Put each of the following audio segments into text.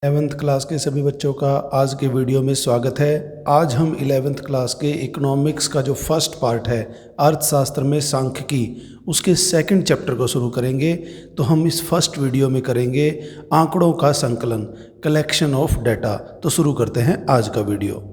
11th class के सभी बच्चों का आज के वीडियो में स्वागत है। आज हम 11th क्लास के इकोनॉमिक्स का जो फर्स्ट पार्ट है अर्थशास्त्र में सांख्यिकी उसके सेकंड चैप्टर को शुरू करेंगे। तो हम इस फर्स्ट वीडियो में करेंगे आंकड़ों का संकलन, कलेक्शन ऑफ डाटा। तो शुरू करते हैं आज का वीडियो।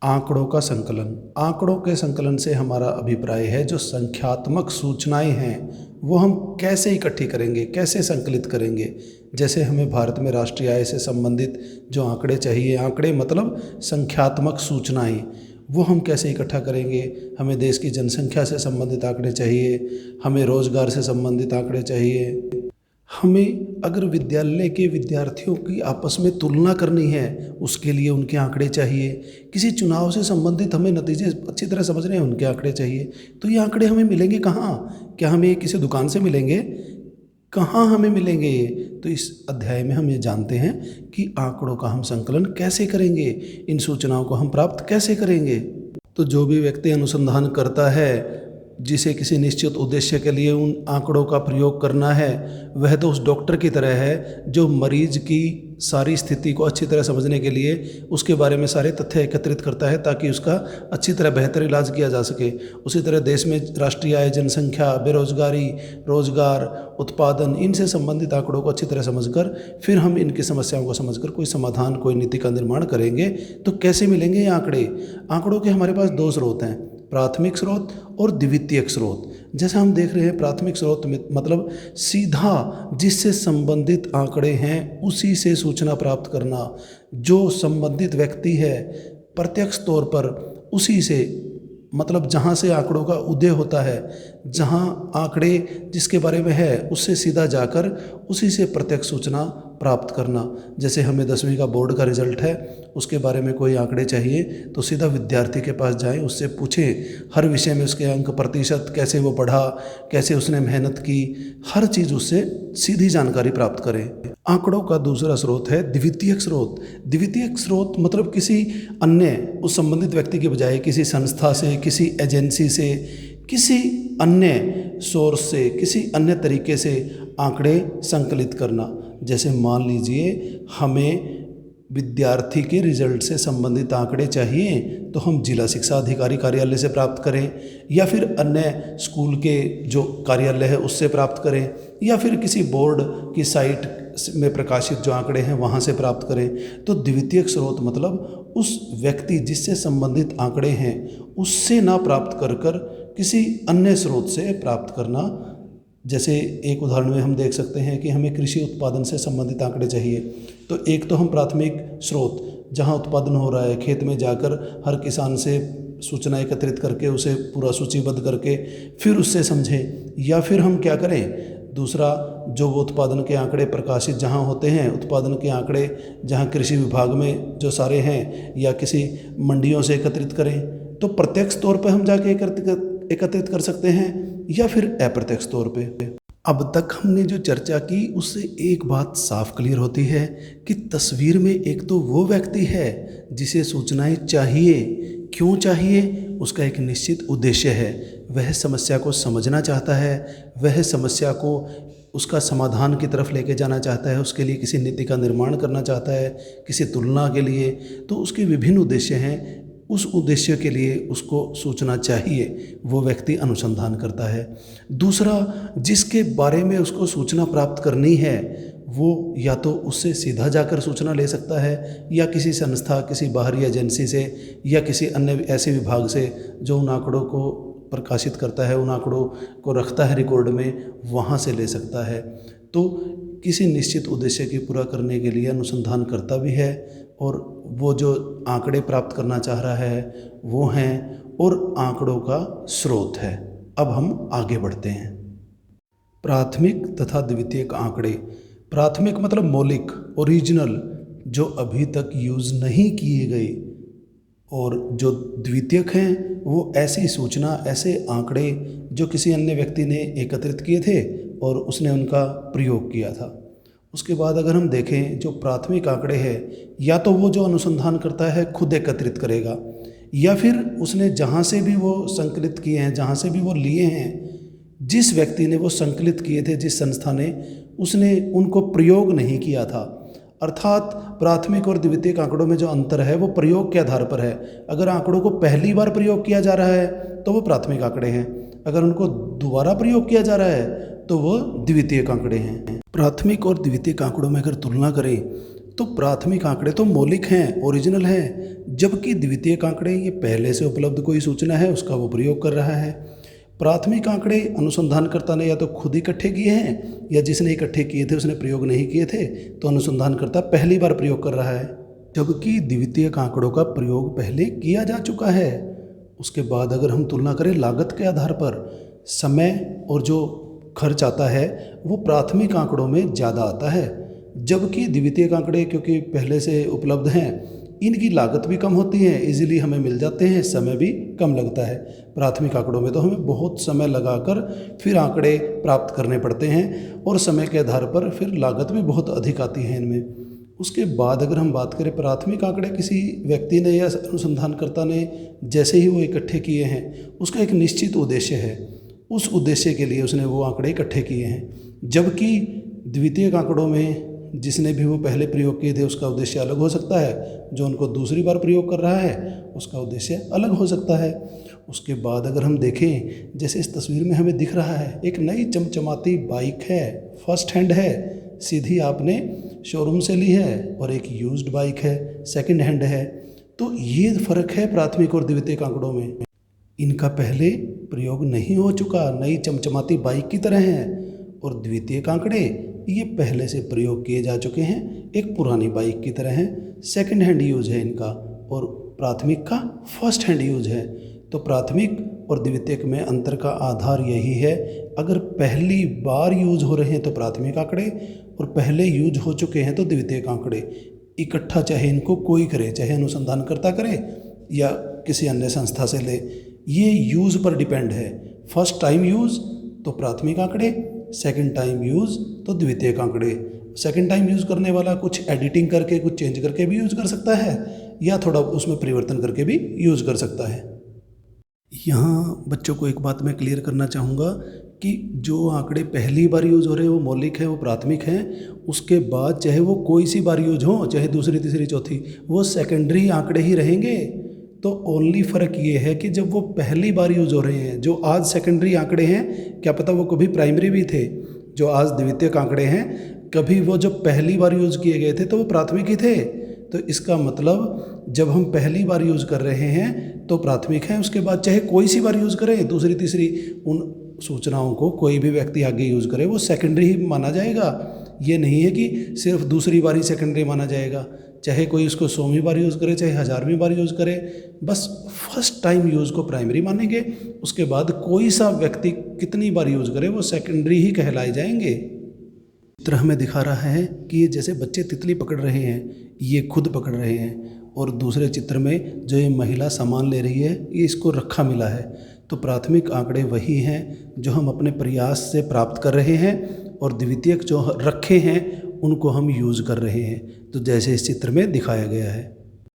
आंकड़ों का संकलन। आंकड़ों के संकलन से हमारा अभिप्राय है जो संख्यात्मक सूचनाएं हैं वो हम कैसे इकट्ठी करेंगे, कैसे संकलित करेंगे। जैसे हमें भारत में राष्ट्रीय आय से संबंधित जो आंकड़े चाहिए, आंकड़े मतलब संख्यात्मक सूचनाएं, वो हम कैसे इकट्ठा करेंगे। हमें देश की जनसंख्या से संबंधित आंकड़े चाहिए, हमें रोजगार से संबंधित आंकड़े चाहिए। हमें अगर विद्यालय के विद्यार्थियों की आपस में तुलना करनी है उसके लिए उनके आंकड़े चाहिए। किसी चुनाव से संबंधित हमें नतीजे अच्छी तरह समझने हैं, उनके आंकड़े चाहिए। तो ये आंकड़े हमें मिलेंगे कहाँ? क्या हमें किसी दुकान से मिलेंगे? कहाँ हमें मिलेंगे ये? तो इस अध्याय में हम ये जानते हैं कि आंकड़ों का हम संकलन कैसे करेंगे, इन सूचनाओं को हम प्राप्त कैसे करेंगे। तो जो भी व्यक्ति अनुसंधान करता है, जिसे किसी निश्चित उद्देश्य के लिए उन आंकड़ों का प्रयोग करना है, वह तो उस डॉक्टर की तरह है जो मरीज की सारी स्थिति को अच्छी तरह समझने के लिए उसके बारे में सारे तथ्य एकत्रित करता है ताकि उसका अच्छी तरह बेहतर इलाज किया जा सके। उसी तरह देश में राष्ट्रीय आय, जनसंख्या, बेरोजगारी, रोजगार, उत्पादन, इनसे संबंधित आंकड़ों को अच्छी तरह समझकर फिर हम इनकी समस्याओं को समझकर कोई समाधान, कोई नीति का निर्माण करेंगे। तो कैसे मिलेंगे ये आंकड़े? आंकड़ों के हमारे पास दो स्रोत हैं, प्राथमिक स्रोत और द्वितीयक स्रोत। जैसे हम देख रहे हैं, प्राथमिक स्रोत मतलब सीधा जिससे संबंधित आंकड़े हैं उसी से सूचना प्राप्त करना। जो संबंधित व्यक्ति है प्रत्यक्ष तौर पर उसी से, मतलब जहाँ से आंकड़ों का उदय होता है, जहाँ आंकड़े जिसके बारे में है उससे सीधा जाकर उसी से प्रत्यक्ष सूचना प्राप्त करना। जैसे हमें 10वीं का बोर्ड का रिजल्ट है, उसके बारे में कोई आंकड़े चाहिए तो सीधा विद्यार्थी के पास जाएं, उससे पूछें हर विषय में उसके अंक, प्रतिशत, कैसे वो पढ़ा, कैसे उसने मेहनत की, हर चीज़ उससे सीधी जानकारी प्राप्त करें। आंकड़ों का दूसरा स्रोत है द्वितीयक स्रोत। द्वितीयक स्रोत मतलब किसी अन्य उस संबंधित व्यक्ति के बजाय किसी संस्था से, किसी एजेंसी से, किसी अन्य सोर्स से, किसी अन्य तरीके से आंकड़े संकलित करना। जैसे मान लीजिए हमें विद्यार्थी के रिजल्ट से संबंधित आंकड़े चाहिए तो हम जिला शिक्षा अधिकारी कार्यालय से प्राप्त करें, या फिर अन्य स्कूल के जो कार्यालय है उससे प्राप्त करें, या फिर किसी बोर्ड की साइट में प्रकाशित जो आंकड़े हैं वहाँ से प्राप्त करें। तो द्वितीयक स्रोत मतलब उस व्यक्ति जिससे संबंधित आंकड़े हैं उससे ना प्राप्त कर कर किसी अन्य स्रोत से प्राप्त करना। जैसे एक उदाहरण में हम देख सकते हैं कि हमें कृषि उत्पादन से संबंधित आंकड़े चाहिए, तो एक तो हम प्राथमिक स्रोत जहां उत्पादन हो रहा है, खेत में जाकर हर किसान से सूचना एकत्रित करके उसे पूरा सूचीबद्ध करके फिर उससे समझें। या फिर हम क्या करें, दूसरा जो वो उत्पादन के आंकड़े प्रकाशित जहाँ होते हैं, उत्पादन के आंकड़े जहाँ कृषि विभाग में जो सारे हैं या किसी मंडियों से एकत्रित करें। तो प्रत्यक्ष तौर पर हम जाके एकत्रित कर सकते हैं या फिर अप्रत्यक्ष तौर पे। अब तक हमने जो चर्चा की उससे एक बात साफ क्लियर होती है कि तस्वीर में एक तो वो व्यक्ति है जिसे सूचनाएं चाहिए। क्यों चाहिए? उसका एक निश्चित उद्देश्य है, वह समस्या को समझना चाहता है, वह समस्या को उसका समाधान की तरफ लेके जाना चाहता है, उसके लिए किसी नीति का निर्माण करना चाहता है, किसी तुलना के लिए। तो उसके विभिन्न उद्देश्य हैं, उस उद्देश्य के लिए उसको सूचना चाहिए, वो व्यक्ति अनुसंधान करता है। दूसरा, जिसके बारे में उसको सूचना प्राप्त करनी है वो या तो उससे सीधा जाकर सूचना ले सकता है, या किसी संस्था, किसी बाहरी एजेंसी से, या किसी अन्य ऐसे विभाग से जो उन आंकड़ों को प्रकाशित करता है, उन आंकड़ों को रखता है रिकॉर्ड में, वहाँ से ले सकता है। तो किसी निश्चित उद्देश्य की पूरा करने के लिए अनुसंधान करता भी है, और वो जो आंकड़े प्राप्त करना चाह रहा है वो हैं, और आंकड़ों का स्रोत है। अब हम आगे बढ़ते हैं। प्राथमिक तथा द्वितीयक आंकड़े। प्राथमिक मतलब मौलिक, ओरिजिनल, जो अभी तक यूज़ नहीं किए गए, और जो द्वितीयक हैं वो ऐसी सूचना, ऐसे आंकड़े जो किसी अन्य व्यक्ति ने एकत्रित किए थे और उसने उनका प्रयोग किया था। उसके बाद अगर हम देखें, जो प्राथमिक आंकड़े हैं या तो वो जो अनुसंधान करता है खुद एकत्रित करेगा, या फिर उसने जहाँ से भी वो संकलित किए हैं, जहाँ से भी वो लिए हैं, जिस व्यक्ति ने वो संकलित किए थे, जिस संस्था ने, उसने उनको प्रयोग नहीं किया था, अर्थात प्राथमिक और द्वितीयक आंकड़ों में जो अंतर है वो प्रयोग के आधार पर है। अगर आंकड़ों को पहली बार प्रयोग किया जा रहा है तो वो प्राथमिक आंकड़े हैं, अगर उनको दोबारा प्रयोग किया जा रहा है तो वो द्वितीयक आंकड़े हैं। प्राथमिक और द्वितीयक आंकड़ों में अगर तुलना करें तो प्राथमिक आंकड़े तो मौलिक हैं, ओरिजिनल हैं, जबकि द्वितीयक आंकड़े ये पहले से उपलब्ध कोई सूचना है उसका वो प्रयोग कर रहा है। प्राथमिक आंकड़े अनुसंधानकर्ता ने या तो खुद इकट्ठे किए हैं या जिसने इकट्ठे किए थे उसने प्रयोग नहीं किए थे, तो अनुसंधानकर्ता पहली बार प्रयोग कर रहा है। जबकि द्वितीयक आंकड़ों का प्रयोग पहले किया जा चुका है। उसके बाद अगर हम तुलना करें लागत के आधार पर, समय और जो खर्च आता है वो प्राथमिक आंकड़ों में ज़्यादा आता है, जबकि द्वितीयक आंकड़े क्योंकि पहले से उपलब्ध हैं इनकी लागत भी कम होती है, इजीली हमें मिल जाते हैं, समय भी कम लगता है। प्राथमिक आंकड़ों में तो हमें बहुत समय लगाकर फिर आंकड़े प्राप्त करने पड़ते हैं और समय के आधार पर फिर लागत भी बहुत अधिक आती है इनमें। उसके बाद अगर हम बात करें प्राथमिक आंकड़े किसी व्यक्ति ने या अनुसंधानकर्ता ने जैसे ही वो इकट्ठे किए हैं उसका एक निश्चित उद्देश्य है, उस उद्देश्य के लिए उसने वो आंकड़े इकट्ठे किए हैं। जबकि द्वितीयक आंकड़ों में जिसने भी वो पहले प्रयोग किए थे उसका उद्देश्य अलग हो सकता है, जो उनको दूसरी बार प्रयोग कर रहा है उसका उद्देश्य अलग हो सकता है। उसके बाद अगर हम देखें, जैसे इस तस्वीर में हमें दिख रहा है एक नई चमचमाती बाइक है, फर्स्ट हैंड है, सीधी आपने शोरूम से ली है, और एक यूज्ड बाइक है, सेकंड हैंड है। तो ये फ़र्क है प्राथमिक और द्वितीयक आंकड़ों में, इनका पहले प्रयोग नहीं हो चुका, नई चमचमाती बाइक की तरह हैं। और द्वितीयक आंकड़े ये पहले से प्रयोग किए जा चुके हैं, एक पुरानी बाइक की तरह हैं, सेकंड हैंड यूज है इनका, और प्राथमिक का फर्स्ट हैंड यूज है। तो प्राथमिक और द्वितीयक में अंतर का आधार यही है, अगर पहली बार यूज हो रहे हैं तो प्राथमिक आंकड़े, और पहले यूज हो चुके हैं तो द्वितीयक आंकड़े। इकट्ठा चाहे इनको कोई करे, चाहे अनुसंधानकर्ता करे या किसी अन्य संस्था से ले, ये यूज़ पर डिपेंड है। फर्स्ट टाइम यूज़ तो प्राथमिक आंकड़े, सेकंड टाइम यूज़ तो द्वितीयक आंकड़े। सेकंड टाइम यूज़ करने वाला कुछ एडिटिंग करके, कुछ चेंज करके भी यूज़ कर सकता है, या थोड़ा उसमें परिवर्तन करके भी यूज़ कर सकता है। यहाँ बच्चों को एक बात मैं क्लियर करना चाहूँगा कि जो आंकड़े पहली बार यूज़ हो रहे हैं वो मौलिक है, वो प्राथमिक हैं। उसके बाद चाहे वो कोई सी बार यूज हो, चाहे दूसरी तीसरी चौथी, वो सेकेंडरी आंकड़े ही रहेंगे। तो ओनली फ़र्क ये है कि जब वो पहली बार यूज़ हो रहे हैं, जो आज सेकेंडरी आंकड़े हैं, क्या पता वो कभी प्राइमरी भी थे। जो आज द्वितीयक आंकड़े हैं, कभी वो जब पहली बार यूज़ किए गए थे तो वो प्राथमिक ही थे। तो इसका मतलब जब हम पहली बार यूज़ कर रहे हैं तो प्राथमिक है, उसके बाद चाहे कोई सी बार यूज़ करें, दूसरी तीसरी उन सूचनाओं को कोई भी व्यक्ति आगे यूज़ करे, वो सेकेंडरी ही माना जाएगा। ये नहीं है कि सिर्फ दूसरी बार ही सेकेंडरी माना जाएगा, चाहे कोई उसको 100वीं बार यूज़ करे, चाहे 1000वीं बार यूज़ करे, बस फर्स्ट टाइम यूज़ को प्राइमरी मानेंगे। उसके बाद कोई सा व्यक्ति कितनी बार यूज़ करे वो सेकेंडरी ही कहलाए जाएंगे। चित्र हमें दिखा रहा है कि ये जैसे बच्चे तितली पकड़ रहे हैं, ये खुद पकड़ रहे हैं, और दूसरे चित्र में जो ये महिला सामान ले रही है ये इसको रखा मिला है। तो प्राथमिक आंकड़े वही हैं जो हम अपने प्रयास से प्राप्त कर रहे हैं, और द्वितीयक जो रखे हैं उनको हम यूज़ कर रहे हैं, तो जैसे इस चित्र में दिखाया गया है।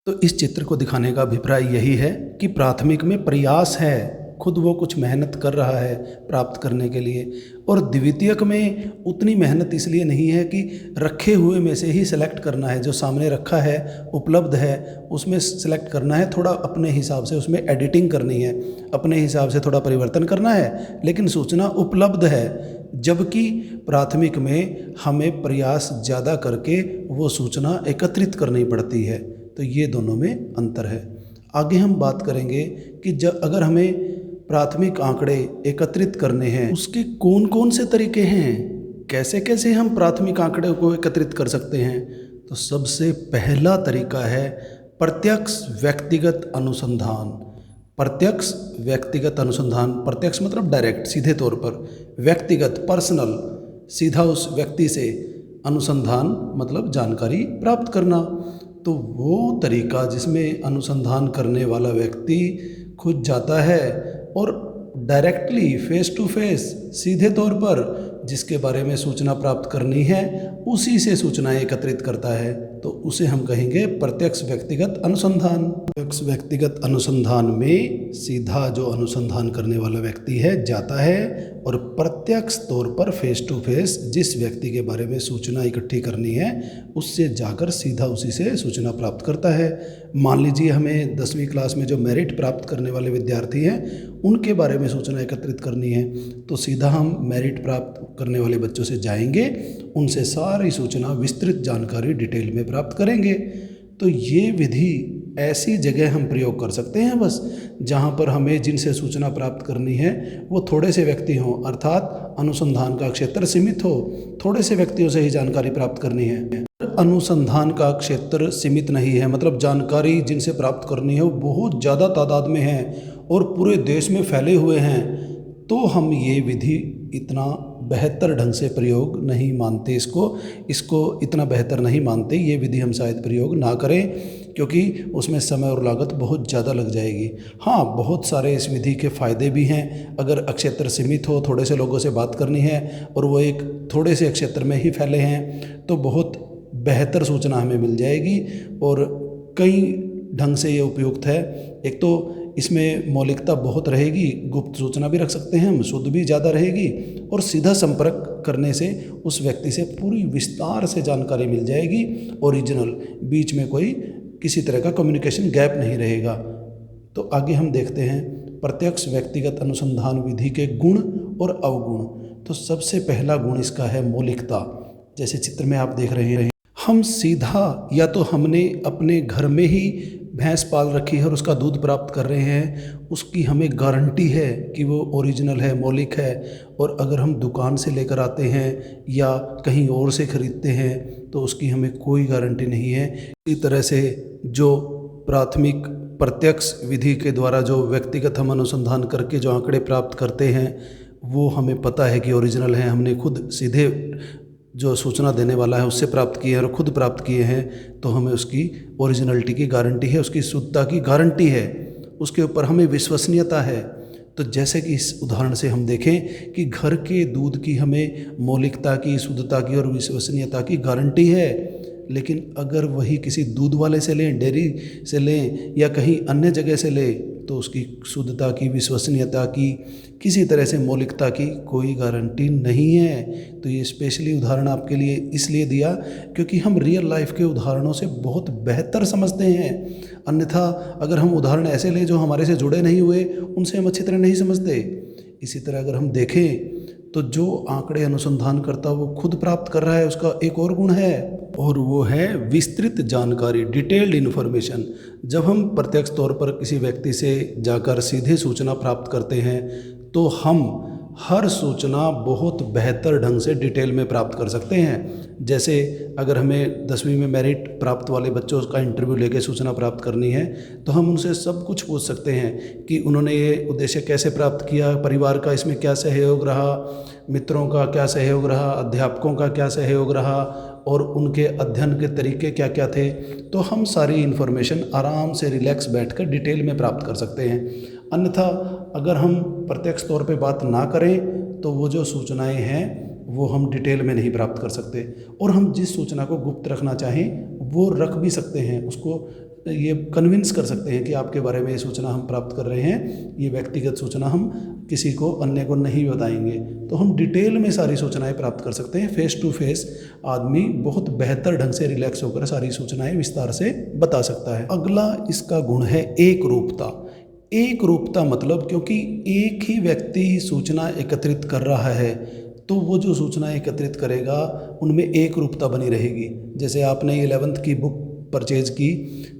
तो इस चित्र को दिखाने का अभिप्राय यही है कि प्राथमिक में प्रयास है, खुद वो कुछ मेहनत कर रहा है प्राप्त करने के लिए, और द्वितीयक में उतनी मेहनत इसलिए नहीं है कि रखे हुए में से ही सेलेक्ट करना है, जो सामने रखा है उपलब्ध है उसमें सेलेक्ट करना है, थोड़ा अपने हिसाब से उसमें एडिटिंग करनी है, अपने हिसाब से थोड़ा परिवर्तन करना है, लेकिन सूचना उपलब्ध है। जबकि प्राथमिक में हमें प्रयास ज़्यादा करके वो सूचना एकत्रित करनी पड़ती है। तो ये दोनों में अंतर है। आगे हम बात करेंगे कि जब अगर हमें प्राथमिक आंकड़े एकत्रित करने हैं उसके कौन कौन से तरीके हैं, कैसे कैसे हम प्राथमिक आंकड़े को एकत्रित कर सकते हैं। तो सबसे पहला तरीका है प्रत्यक्ष व्यक्तिगत अनुसंधान। प्रत्यक्ष व्यक्तिगत अनुसंधान, प्रत्यक्ष मतलब डायरेक्ट, सीधे तौर पर, व्यक्तिगत पर्सनल, सीधा उस व्यक्ति से, अनुसंधान मतलब जानकारी प्राप्त करना। तो वो तरीका जिसमें अनुसंधान करने वाला व्यक्ति खुद जाता है और डायरेक्टली फेस टू फेस, सीधे तौर पर जिसके बारे में सूचना प्राप्त करनी है उसी से सूचनाएं एकत्रित करता है, तो उसे हम कहेंगे प्रत्यक्ष व्यक्तिगत अनुसंधान। प्रत्यक्ष व्यक्तिगत अनुसंधान में सीधा जो अनुसंधान करने वाला व्यक्ति है जाता है और प्रत्यक्ष तौर पर फेस टू फेस जिस व्यक्ति के बारे में सूचना इकट्ठी करनी है उससे जाकर सीधा उसी से सूचना प्राप्त करता है। मान लीजिए हमें 10वीं क्लास में जो मेरिट प्राप्त करने वाले विद्यार्थी हैं उनके बारे में सूचना एकत्रित करनी है, तो सीधा हम मेरिट प्राप्त करने वाले बच्चों से जाएंगे, उनसे सारी सूचना विस्तृत जानकारी डिटेल में प्राप्त करेंगे। तो ये विधि ऐसी जगह हम प्रयोग कर सकते हैं बस जहाँ पर हमें जिनसे सूचना प्राप्त करनी है वो थोड़े से व्यक्ति हों, अर्थात अनुसंधान का क्षेत्र सीमित हो, थोड़े से व्यक्तियों से ही जानकारी प्राप्त करनी है। अनुसंधान का क्षेत्र सीमित नहीं है, मतलब जानकारी जिनसे प्राप्त करनी है वो बहुत ज़्यादा तादाद में है और पूरे देश में फैले हुए हैं, तो हम ये विधि इतना बेहतर ढंग से प्रयोग नहीं मानते, इसको इतना बेहतर नहीं मानते। ये विधि हम शायद प्रयोग ना करें क्योंकि उसमें समय और लागत बहुत ज़्यादा लग जाएगी। हाँ, बहुत सारे इस विधि के फ़ायदे भी हैं। अगर क्षेत्र सीमित हो, थोड़े से लोगों से बात करनी है और वो एक थोड़े से क्षेत्र में ही फैले हैं तो बहुत बेहतर सूचना हमें मिल जाएगी और कई ढंग से ये उपयुक्त है। एक तो इसमें मौलिकता बहुत रहेगी, गुप्त सूचना भी रख सकते हैं हम, शुद्ध भी ज़्यादा रहेगी और सीधा संपर्क करने से उस व्यक्ति से पूरी विस्तार से जानकारी मिल जाएगी, ओरिजिनल, बीच में कोई किसी तरह का कम्युनिकेशन गैप नहीं रहेगा। तो आगे हम देखते हैं प्रत्यक्ष व्यक्तिगत अनुसंधान विधि के गुण और अवगुण। तो सबसे पहला गुण इसका है मौलिकता। जैसे चित्र में आप देख रहे हैं, हम सीधा या तो हमने अपने घर में ही भैंस पाल रखी है और उसका दूध प्राप्त कर रहे हैं, उसकी हमें गारंटी है कि वो ओरिजिनल है, मौलिक है। और अगर हम दुकान से लेकर आते हैं या कहीं और से ख़रीदते हैं तो उसकी हमें कोई गारंटी नहीं है। इसी तरह से जो प्राथमिक प्रत्यक्ष विधि के द्वारा जो व्यक्तिगत हम अनुसंधान करके जो आंकड़े प्राप्त करते हैं वो हमें पता है कि ओरिजिनल है, हमने खुद सीधे जो सूचना देने वाला है उससे प्राप्त किए हैं और खुद प्राप्त किए हैं, तो हमें उसकी ओरिजिनलिटी की गारंटी है, उसकी शुद्धता की गारंटी है, उसके ऊपर हमें विश्वसनीयता है। तो जैसे कि इस उदाहरण से हम देखें कि घर के दूध की हमें मौलिकता की, शुद्धता की और विश्वसनीयता की गारंटी है, लेकिन अगर वही किसी दूध वाले से लें, डेयरी से लें या कहीं अन्य जगह से लें तो उसकी शुद्धता की, विश्वसनीयता की, किसी तरह से मौलिकता की कोई गारंटी नहीं है। तो ये स्पेशली उदाहरण आपके लिए इसलिए दिया क्योंकि हम रियल लाइफ के उदाहरणों से बहुत बेहतर समझते हैं। अन्यथा अगर हम उदाहरण ऐसे लें जो हमारे से जुड़े नहीं हुए, उनसे हम अच्छी तरह नहीं समझते। इसी तरह अगर हम देखें तो जो आंकड़े अनुसंधान करता वो खुद प्राप्त कर रहा है, उसका एक और गुण है और वो है विस्तृत जानकारी, डिटेल्ड इन्फॉर्मेशन। जब हम प्रत्यक्ष तौर पर किसी व्यक्ति से जाकर सीधे सूचना प्राप्त करते हैं तो हम हर सूचना बहुत बेहतर ढंग से डिटेल में प्राप्त कर सकते हैं। जैसे अगर हमें 10वीं में मेरिट प्राप्त वाले बच्चों का इंटरव्यू लेके सूचना प्राप्त करनी है तो हम उनसे सब कुछ पूछ सकते हैं कि उन्होंने ये उद्देश्य कैसे प्राप्त किया, परिवार का इसमें क्या सहयोग रहा, मित्रों का क्या सहयोग रहा, अध्यापकों का क्या सहयोग रहा और उनके अध्ययन के तरीके क्या क्या थे। तो हम सारी इन्फॉर्मेशन आराम से रिलैक्स बैठकर डिटेल में प्राप्त कर सकते हैं। अन्यथा अगर हम प्रत्यक्ष तौर पे बात ना करें तो वो जो सूचनाएं हैं वो हम डिटेल में नहीं प्राप्त कर सकते और हम जिस सूचना को गुप्त रखना चाहें वो रख भी सकते हैं, उसको ये कन्विंस कर सकते हैं कि आपके बारे में ये सूचना हम प्राप्त कर रहे हैं, ये व्यक्तिगत सूचना हम किसी को अन्य को नहीं बताएंगे। तो हम डिटेल में सारी सूचनाएं प्राप्त कर सकते हैं। फेस टू फेस आदमी बहुत बेहतर ढंग से रिलैक्स होकर सारी सूचनाएं विस्तार से बता सकता है। अगला इसका गुण है एक रूपता। एक रूपता मतलब क्योंकि एक ही व्यक्ति सूचना एकत्रित कर रहा है तो वो जो सूचना एकत्रित करेगा उनमें एक रूपता बनी रहेगी। जैसे आपने 11th की बुक परचेज की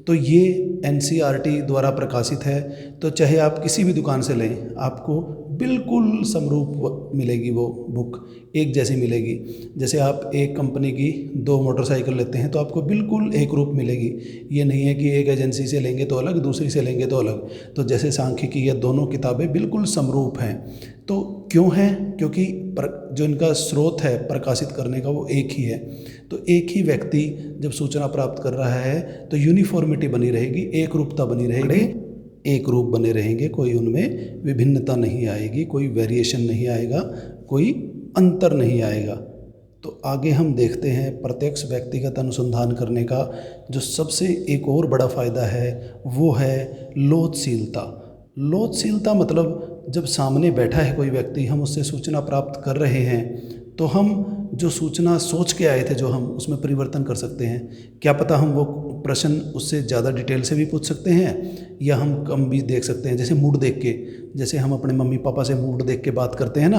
तो ये NCERT द्वारा प्रकाशित है, तो चाहे आप किसी भी दुकान से लें आपको बिल्कुल समरूप मिलेगी, वो बुक एक जैसी मिलेगी। जैसे आप एक कंपनी की 2 मोटरसाइकिल लेते हैं तो आपको बिल्कुल एक रूप मिलेगी। ये नहीं है कि एक एजेंसी से लेंगे तो अलग, दूसरी से लेंगे तो अलग। तो जैसे सांख्यिकी ये दोनों किताबें बिल्कुल समरूप हैं। तो क्यों है? क्योंकि जो इनका स्रोत है प्रकाशित करने का वो एक ही है। तो एक ही व्यक्ति जब सूचना प्राप्त कर रहा है तो यूनिफॉर्मिटी बनी रहेगी, एक रूपता बनी रहेगी, एक रूप बने रहेंगे, कोई उनमें विभिन्नता नहीं आएगी, कोई वेरिएशन नहीं आएगा, कोई अंतर नहीं आएगा। तो आगे हम देखते हैं प्रत्यक्ष व्यक्तिगत अनुसंधान करने का जो सबसे एक और बड़ा फ़ायदा है वो है लोचशीलता। लोचशीलता मतलब जब सामने बैठा है कोई व्यक्ति, हम उससे सूचना प्राप्त कर रहे हैं, तो हम जो सूचना सोच के आए थे जो हम उसमें परिवर्तन कर सकते हैं। क्या पता हम वो प्रश्न उससे ज़्यादा डिटेल से भी पूछ सकते हैं या हम कम भी देख सकते हैं। जैसे मूड देख के, जैसे हम अपने मम्मी पापा से मूड देख के बात करते हैं ना,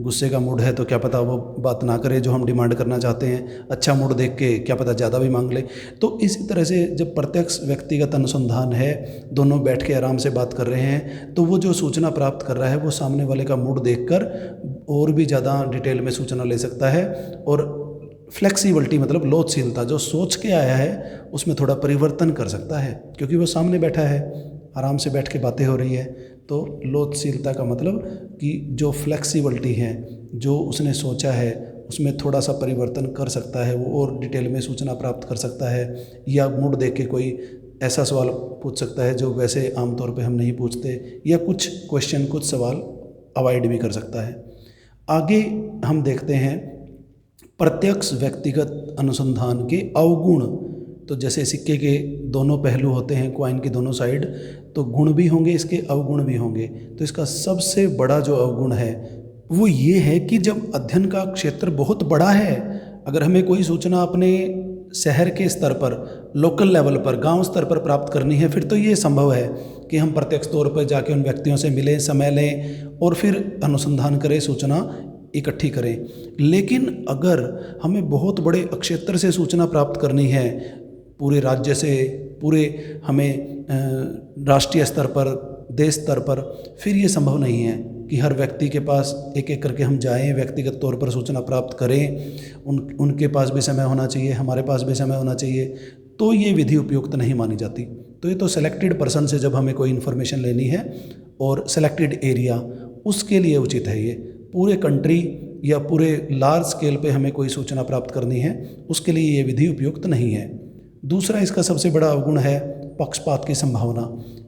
गुस्से का मूड है तो क्या पता वो बात ना करे जो हम डिमांड करना चाहते हैं, अच्छा मूड देख के क्या पता ज़्यादा भी मांग ले। तो इसी तरह से जब प्रत्यक्ष व्यक्तिगत अनुसंधान है, दोनों बैठ के आराम से बात कर रहे हैं, तो वो जो सूचना प्राप्त कर रहा है वो सामने वाले का मूड देखकर और भी ज़्यादा डिटेल में सूचना ले सकता है। और फ्लेक्सिबिलिटी मतलब लोचशीलता, जो सोच के आया है उसमें थोड़ा परिवर्तन कर सकता है क्योंकि वो सामने बैठा है, आराम से बैठ के बातें हो रही है। तो लोचशीलता का मतलब कि जो फ्लेक्सिबिलिटी है, जो उसने सोचा है उसमें थोड़ा सा परिवर्तन कर सकता है, वो और डिटेल में सूचना प्राप्त कर सकता है, या मूड देख के कोई ऐसा सवाल पूछ सकता है जो वैसे आमतौर पे हम नहीं पूछते, या कुछ क्वेश्चन, कुछ सवाल अवॉइड भी कर सकता है। आगे हम देखते हैं प्रत्यक्ष व्यक्तिगत अनुसंधान के अवगुण। तो जैसे सिक्के के दोनों पहलू होते हैं, कॉइन की दोनों साइड, तो गुण भी होंगे इसके, अवगुण भी होंगे। तो इसका सबसे बड़ा जो अवगुण है वो ये है कि जब अध्ययन का क्षेत्र बहुत बड़ा है, अगर हमें कोई सूचना अपने शहर के स्तर पर, लोकल लेवल पर, गांव स्तर पर प्राप्त करनी है, फिर तो ये संभव है कि हम प्रत्यक्ष तौर पर जाके उन व्यक्तियों से मिलें, समय लें और फिर अनुसंधान करें, सूचना इकट्ठी करें। लेकिन अगर हमें बहुत बड़े क्षेत्र से सूचना प्राप्त करनी है, पूरे राज्य से, पूरे हमें राष्ट्रीय स्तर पर, देश स्तर पर, फिर ये संभव नहीं है कि हर व्यक्ति के पास एक एक करके हम जाएं, व्यक्तिगत तौर पर सूचना प्राप्त करें। उनके पास भी समय होना चाहिए, हमारे पास भी समय होना चाहिए, तो ये विधि उपयुक्त नहीं मानी जाती। तो ये तो सेलेक्टेड पर्सन से जब हमें कोई इन्फॉर्मेशन लेनी है और सेलेक्टेड एरिया, उसके लिए उचित है। ये पूरे कंट्री या पूरे लार्ज स्केल पे हमें कोई सूचना प्राप्त करनी है, उसके लिए ये विधि उपयुक्त नहीं है। दूसरा इसका सबसे बड़ा अवगुण है पक्षपात की संभावना,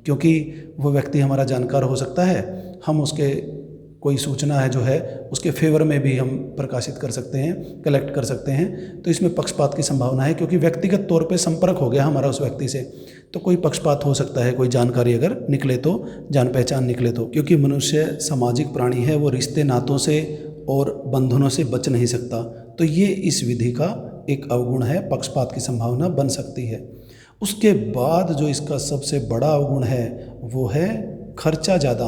क्योंकि वो व्यक्ति हमारा जानकार हो सकता है, हम उसके कोई सूचना है जो है उसके फेवर में भी हम प्रकाशित कर सकते हैं, कलेक्ट कर सकते हैं। तो इसमें पक्षपात की संभावना है क्योंकि व्यक्तिगत तौर पे संपर्क हो गया हमारा उस व्यक्ति से, तो कोई पक्षपात हो सकता है, कोई जानकारी अगर निकले तो, जान पहचान निकले तो। क्योंकि मनुष्य सामाजिक प्राणी है, वो रिश्ते नातों से और बंधनों से बच नहीं सकता। तो ये इस विधि का एक अवगुण है, पक्षपात की संभावना बन सकती है। उसके बाद जो इसका सबसे बड़ा अवगुण है वो है खर्चा ज़्यादा,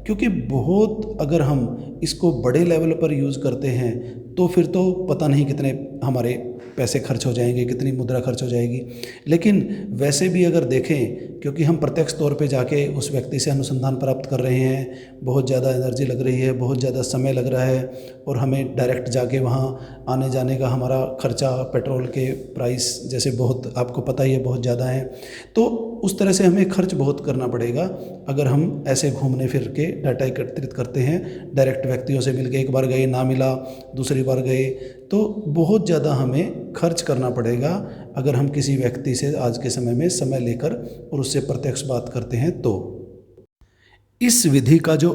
क्योंकि बहुत अगर हम इसको बड़े लेवल पर यूज़ करते हैं तो फिर तो पता नहीं कितने हमारे पैसे खर्च हो जाएंगे, कितनी मुद्रा खर्च हो जाएगी। लेकिन वैसे भी अगर देखें, क्योंकि हम प्रत्यक्ष तौर पे जाके उस व्यक्ति से अनुसंधान प्राप्त कर रहे हैं, बहुत ज़्यादा एनर्जी लग रही है, बहुत ज़्यादा समय लग रहा है, और हमें डायरेक्ट जाके वहाँ आने जाने का हमारा खर्चा, पेट्रोल के प्राइस जैसे बहुत आपको पता ही है बहुत ज़्यादा है, तो उस तरह से हमें खर्च बहुत करना पड़ेगा अगर हम ऐसे घूमने फिर के डाटा एकत्रित करते हैं। डायरेक्ट व्यक्तियों से मिल के एक बार गए, ना मिला, दूसरी बार गए, तो बहुत ज़्यादा हमें खर्च करना पड़ेगा अगर हम किसी व्यक्ति से आज के समय में समय लेकर और उससे प्रत्यक्ष बात करते हैं। तो इस विधि का जो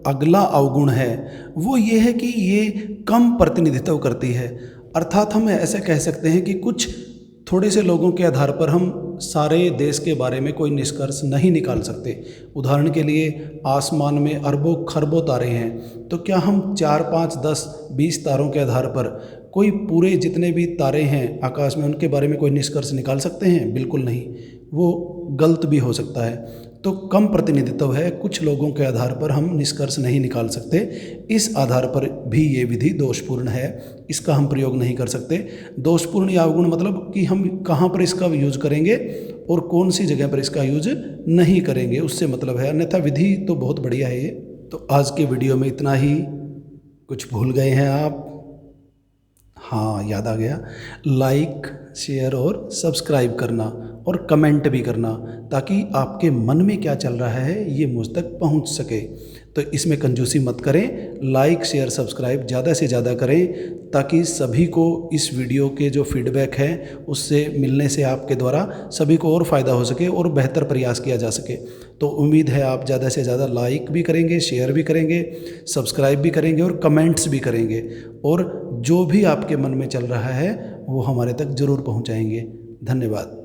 अगला अवगुण है वो ये है कि ये कम प्रतिनिधित्व करती है। अर्थात हम ऐसे कह सकते हैं कि कुछ थोड़े से लोगों के आधार पर हम सारे देश के बारे में कोई निष्कर्ष नहीं निकाल सकते। उदाहरण के लिए आसमान में अरबों खरबों तारे हैं, तो क्या हम 4, 5, 10, 20 तारों के आधार पर कोई पूरे जितने भी तारे हैं आकाश में उनके बारे में कोई निष्कर्ष निकाल सकते हैं? बिल्कुल नहीं, वो गलत भी हो सकता है। तो कम प्रतिनिधित्व है, कुछ लोगों के आधार पर हम निष्कर्ष नहीं निकाल सकते। इस आधार पर भी ये विधि दोषपूर्ण है, इसका हम प्रयोग नहीं कर सकते। दोषपूर्ण या अवगुण मतलब कि हम कहाँ पर इसका यूज करेंगे और कौन सी जगह पर इसका यूज नहीं करेंगे, उससे मतलब है। अन्यथा विधि तो बहुत बढ़िया है ये। तो आज के वीडियो में इतना ही। कुछ भूल गए हैं आप? हाँ, याद आ गया, लाइक, शेयर और सब्सक्राइब करना और कमेंट भी करना, ताकि आपके मन में क्या चल रहा है ये मुझ तक पहुंच सके। तो इसमें कंजूसी मत करें, लाइक शेयर सब्सक्राइब ज़्यादा से ज़्यादा करें ताकि सभी को इस वीडियो के जो फीडबैक है उससे मिलने से आपके द्वारा सभी को और फ़ायदा हो सके और बेहतर प्रयास किया जा सके। तो उम्मीद है आप ज़्यादा से ज़्यादा लाइक भी करेंगे, शेयर भी करेंगे, सब्सक्राइब भी करेंगे और कमेंट्स भी करेंगे, और जो भी आपके मन में चल रहा है वो हमारे तक ज़रूर पहुँचाएँगे। धन्यवाद।